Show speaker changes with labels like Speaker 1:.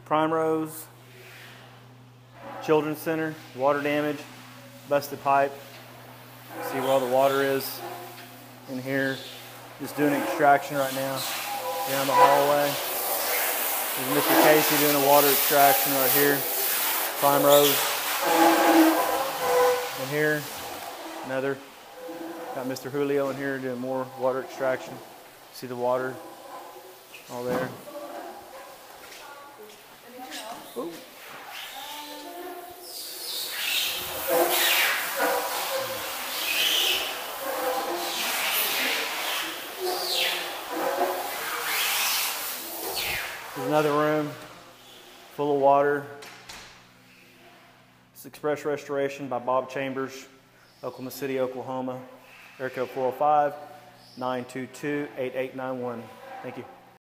Speaker 1: Primrose, Children's Center, water damage, busted pipe. See where all the water is in here. Just doing extraction right now down the hallway. There's Mr. Casey doing a water extraction right here. Primrose. In here, another. Got Mr. Julio in here doing more water extraction. See the water all there. Ooh. There's another room full of water. It's Express Restoration by Bob Chambers, Oklahoma City, Oklahoma. Area code 405-922-8891. Thank you.